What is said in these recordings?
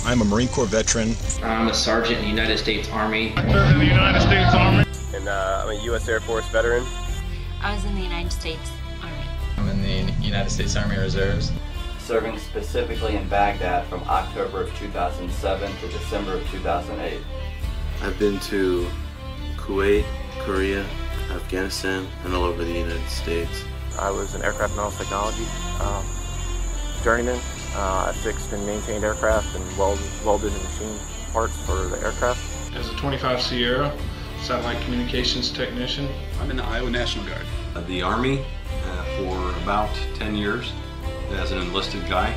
I'm a Marine Corps veteran. I'm a sergeant in the United States Army. I served in the United States Army. And I'm a U.S. Air Force veteran. I was in the United States Army. I'm in the United States Army Reserves. Serving specifically in Baghdad from October of 2007 to December of 2008. I've been to Kuwait, Korea, Afghanistan, and all over the United States. I was an aircraft metals technology journeyman. I fixed and maintained aircraft and welded and machined parts for the aircraft. As a 25 Sierra satellite communications technician. I'm in the Iowa National Guard. The Army for about 10 years as an enlisted guy,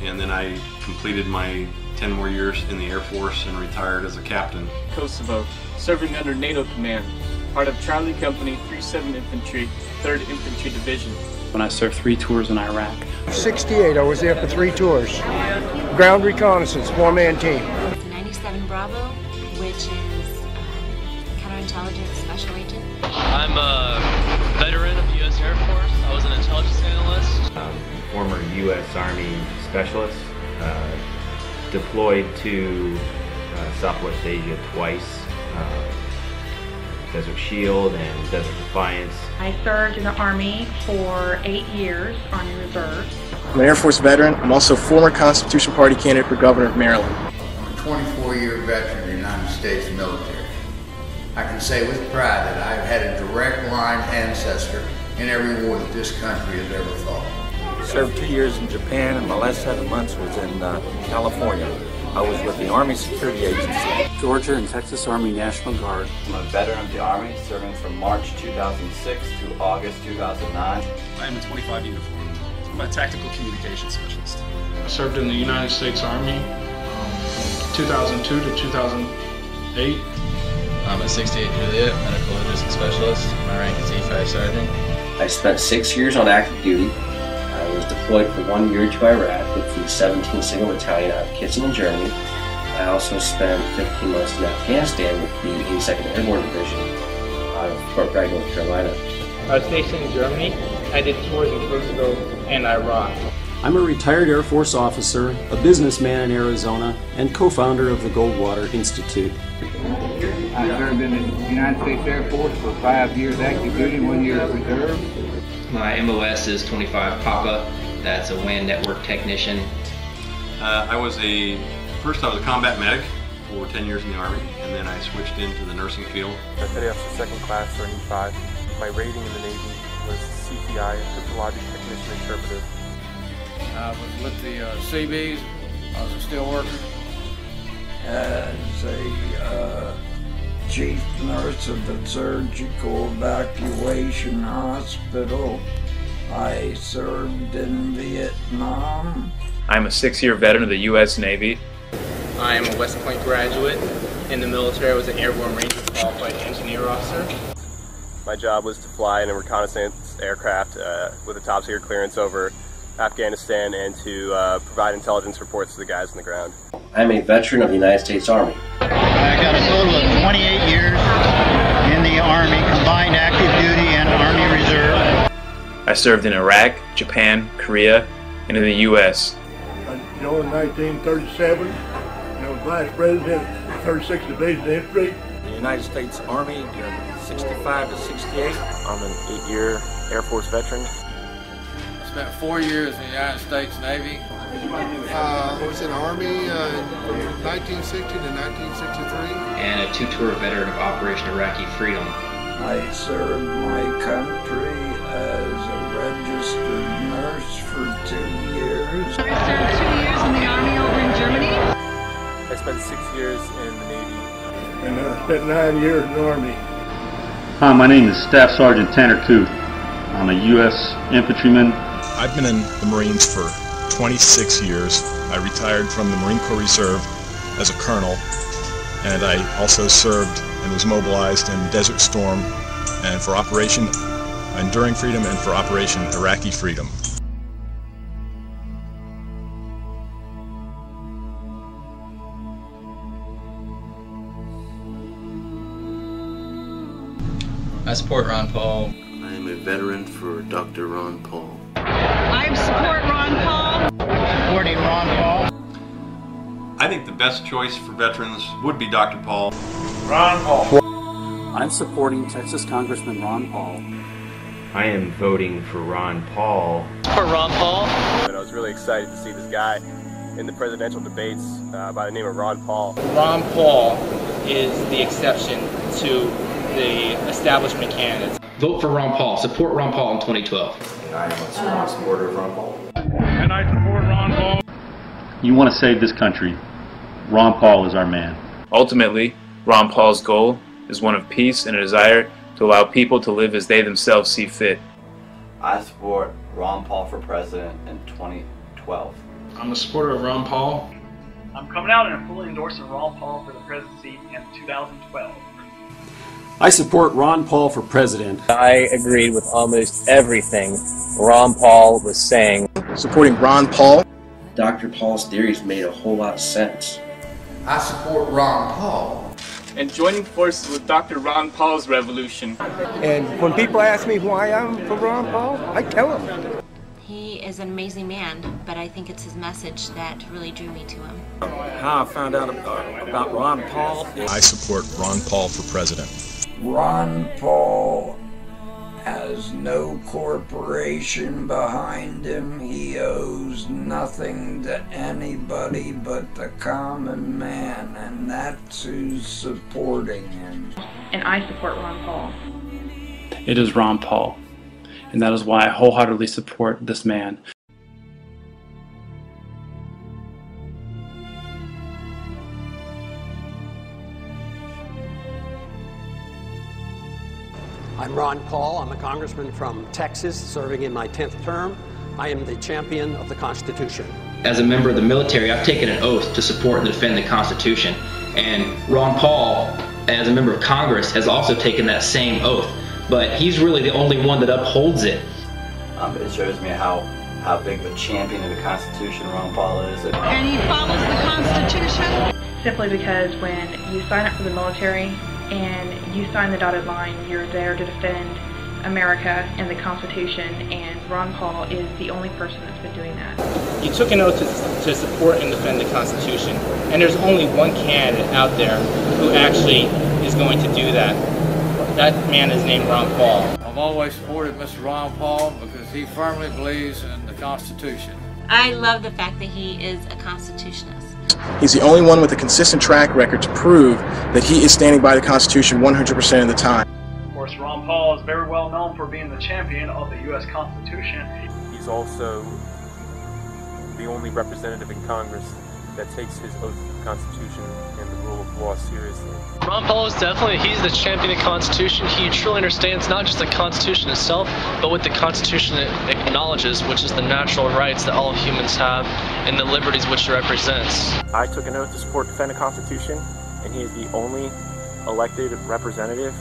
and then I completed my 10 more years in the Air Force and retired as a captain. Kosovo, serving under NATO command, part of Charlie Company 37 Infantry, 3rd Infantry Division. When I served 3 tours in Iraq. 68, I was there for 3 tours. Ground reconnaissance, 4-man team. 97 Bravo, which is counterintelligence special agent. I'm a veteran of the U.S. Air Force. I was an intelligence analyst. Former U.S. Army specialist, deployed to Southwest Asia twice. Desert Shield and Desert Defiance. I served in the Army for 8 years, Army Reserves. I'm an Air Force veteran. I'm also a former Constitution Party candidate for Governor of Maryland. I'm a 24-year veteran of the United States military. I can say with pride that I've had a direct line ancestor in every war that this country has ever fought. I served 2 years in Japan, and my last 7 months was in California. I was with the Army Security Agency. Georgia and Texas Army National Guard. I'm a veteran of the Army, serving from March 2006 to August 2009. I am a 25 uniform. I'm a tactical communications specialist. I served in the United States Army from 2002 to 2008. I'm a 68 Juliet, medical logistics specialist. My rank is E5 Sergeant. I spent 6 years on active duty. I was deployed for 1 year to Iraq with the 17th Single Battalion out of Kitzingen, Germany. I also spent 15 months in Afghanistan with the 82nd Airborne Division out of Fort Bragg, North Carolina. I was stationed in Germany. I did tours in Kosovo and Iraq. I'm a retired Air Force officer, a businessman in Arizona, and co-founder of the Goldwater Institute. I served in the United States Air Force for 5 years active duty, 1 year reserve. My MOS is 25 Papa. That's a WAN network technician. First I was a combat medic for 10 years in the Army, and then I switched into the nursing field. I petty officer 2nd class or E5. My rating in the Navy was CPI, cryptologic technician interpretive. I was with the Seabees. I was a steel worker. As a chief nurse of the surgical evacuation hospital, I served in Vietnam. I'm a 6-year veteran of the U.S. Navy. I am a West Point graduate. In the military, I was an Airborne Ranger qualified engineer officer. My job was to fly in a reconnaissance aircraft with a top secret clearance over Afghanistan and to provide intelligence reports to the guys on the ground. I'm a veteran of the United States Army. I got a total of 28 years in the Army, combined active duty and Army Reserve. I served in Iraq, Japan, Korea, and in the U.S. I joined in 1937. I was vice president of the 36th Division Infantry. The United States Army, 65 to 68. I'm an 8-year Air Force veteran. I spent 4 years in the United States Navy. I was in the Army from 1960 to 1963. And a 2-tour veteran of Operation Iraqi Freedom. I served my country as a registered nurse for 2 years. I served 2 years in the Army over in Germany. I spent 6 years in the Navy. And I spent 9 years in the Army. Hi, my name is Staff Sergeant Tanner Kooth. I'm a U.S. infantryman. I've been in the Marines for 26 years. I retired from the Marine Corps Reserve as a colonel, and I also served and was mobilized in Desert Storm and for Operation Enduring Freedom and for Operation Iraqi Freedom. I support Ron Paul. I am a veteran for Dr. Ron Paul. I support Ron Paul. Supporting Ron Paul. I think the best choice for veterans would be Dr. Paul. Ron Paul. I'm supporting Texas Congressman Ron Paul. I am voting for Ron Paul. For Ron Paul? And I was really excited to see this guy in the presidential debates by the name of Ron Paul. Ron Paul is the exception to the establishment candidates. Vote for Ron Paul. Support Ron Paul in 2012. I am a strong supporter of Ron Paul. And I support Ron Paul. You want to save this country. Ron Paul is our man. Ultimately, Ron Paul's goal is one of peace and a desire to allow people to live as they themselves see fit. I support Ron Paul for president in 2012. I'm a supporter of Ron Paul. I'm coming out and I'm fully endorsing Ron Paul for the presidency in 2012. I support Ron Paul for president. I agreed with almost everything Ron Paul was saying. Supporting Ron Paul. Dr. Paul's theories made a whole lot of sense. I support Ron Paul. And joining forces with Dr. Ron Paul's revolution. And when people ask me why I'm for Ron Paul, I tell them. He is an amazing man, but I think it's his message that really drew me to him. How I found out about Ron Paul. I support Ron Paul for president. Ron Paul has no corporation behind him. He owes nothing to anybody but the common man, and that's who's supporting him. And I support Ron Paul. It is Ron Paul, and that is why I wholeheartedly support this man. I'm Ron Paul. I'm a congressman from Texas, serving in my 10th term. I am the champion of the Constitution. As a member of the military, I've taken an oath to support and defend the Constitution. And Ron Paul, as a member of Congress, has also taken that same oath. But he's really the only one that upholds it. It shows me how big of a champion of the Constitution Ron Paul is. And he follows the Constitution? Simply because when you sign up for the military and you sign the dotted line, you're there to defend America and the Constitution, and Ron Paul is the only person that's been doing that. You took an oath to support and defend the Constitution, and there's only one candidate out there who actually is going to do that. That man is named Ron Paul. I've always supported Mr. Ron Paul because he firmly believes in the Constitution. I love the fact that he is a Constitutionalist. He's the only one with a consistent track record to prove that he is standing by the Constitution 100% of the time. Of course, Ron Paul is very well known for being the champion of the U.S. Constitution. He's also the only representative in Congress that takes his oath to the Constitution and the rule of law seriously. Ron Paul is he's the champion of the Constitution. He truly understands not just the Constitution itself, but what the Constitution acknowledges, which is the natural rights that all humans have and the liberties which it represents. I took an oath to support and defend the Constitution, and he is the only elected representative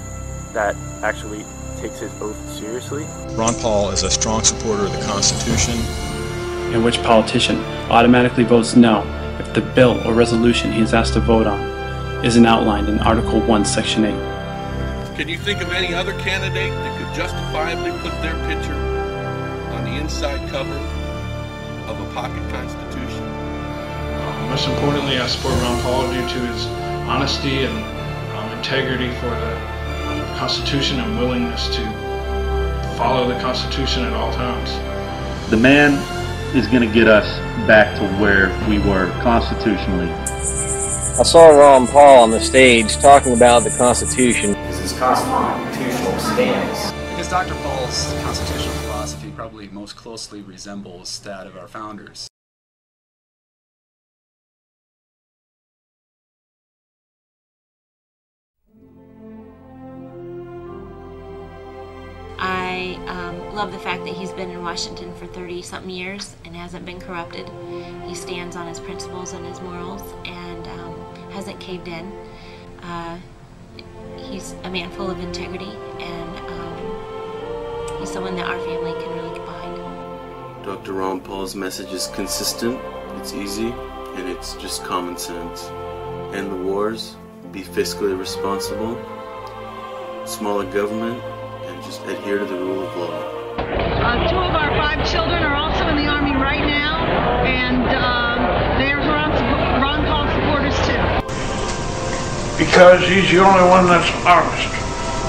that actually takes his oath seriously. Ron Paul is a strong supporter of the Constitution. And which politician automatically votes no if the bill or resolution he is asked to vote on isn't outlined in Article 1, Section 8. Can you think of any other candidate that could justifiably put their picture on the inside cover of a pocket constitution? Most importantly, I support Ron Paul due to his honesty and integrity for the Constitution and willingness to follow the Constitution at all times. The man is going to get us back to where we were constitutionally. I saw Ron Paul on the stage talking about the Constitution. This is constitutional stance. Because Dr. Paul's constitutional philosophy probably most closely resembles that of our founders. I love the fact that he's been in Washington for 30-something years and hasn't been corrupted. He stands on his principles and his morals and hasn't caved in. He's a man full of integrity, and he's someone that our family can really get behind. Dr. Ron Paul's message is consistent, it's easy, and it's just common sense. End the wars, be fiscally responsible, smaller government, and just adhere to the rule of law. 2 of our 5 children are also in the Army right now, and they're Ron Paul supporters too. Because he's the only one that's honest.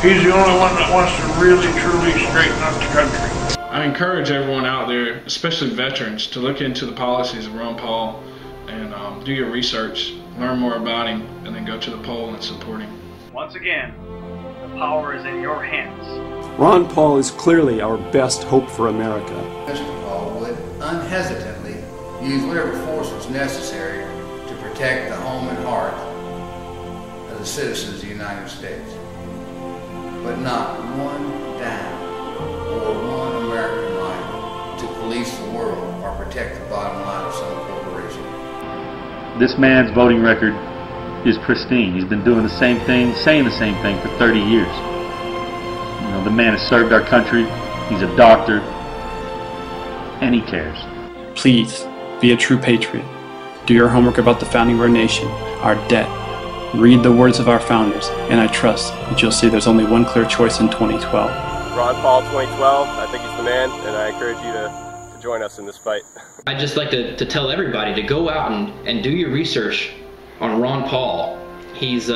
He's the only one that wants to really, truly straighten up the country. I encourage everyone out there, especially veterans, to look into the policies of Ron Paul and do your research, learn more about him, and then go to the poll and support him. Once again, the power is in your hands. Ron Paul is clearly our best hope for America. Mr. Paul would unhesitantly use whatever force was necessary to protect the home and heart of the citizens of the United States. But not one dime or one American life to police the world or protect the bottom line of some corporation. This man's voting record is pristine. He's been doing the same thing, saying the same thing for 30 years. You know, the man has served our country. He's a doctor, and he cares. Please, be a true patriot. Do your homework about the founding of our nation, our debt. Read the words of our founders, and I trust that you'll see there's only one clear choice in 2012. Ron Paul 2012, I think he's the man, and I encourage you to join us in this fight. I'd just like to tell everybody to go out and do your research on Ron Paul. He's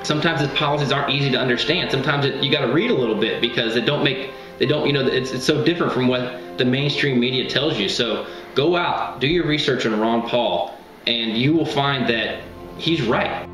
sometimes his policies aren't easy to understand. Sometimes you got to read a little bit because it's so different from what the mainstream media tells you. So go out, do your research on Ron Paul, and you will find that he's right.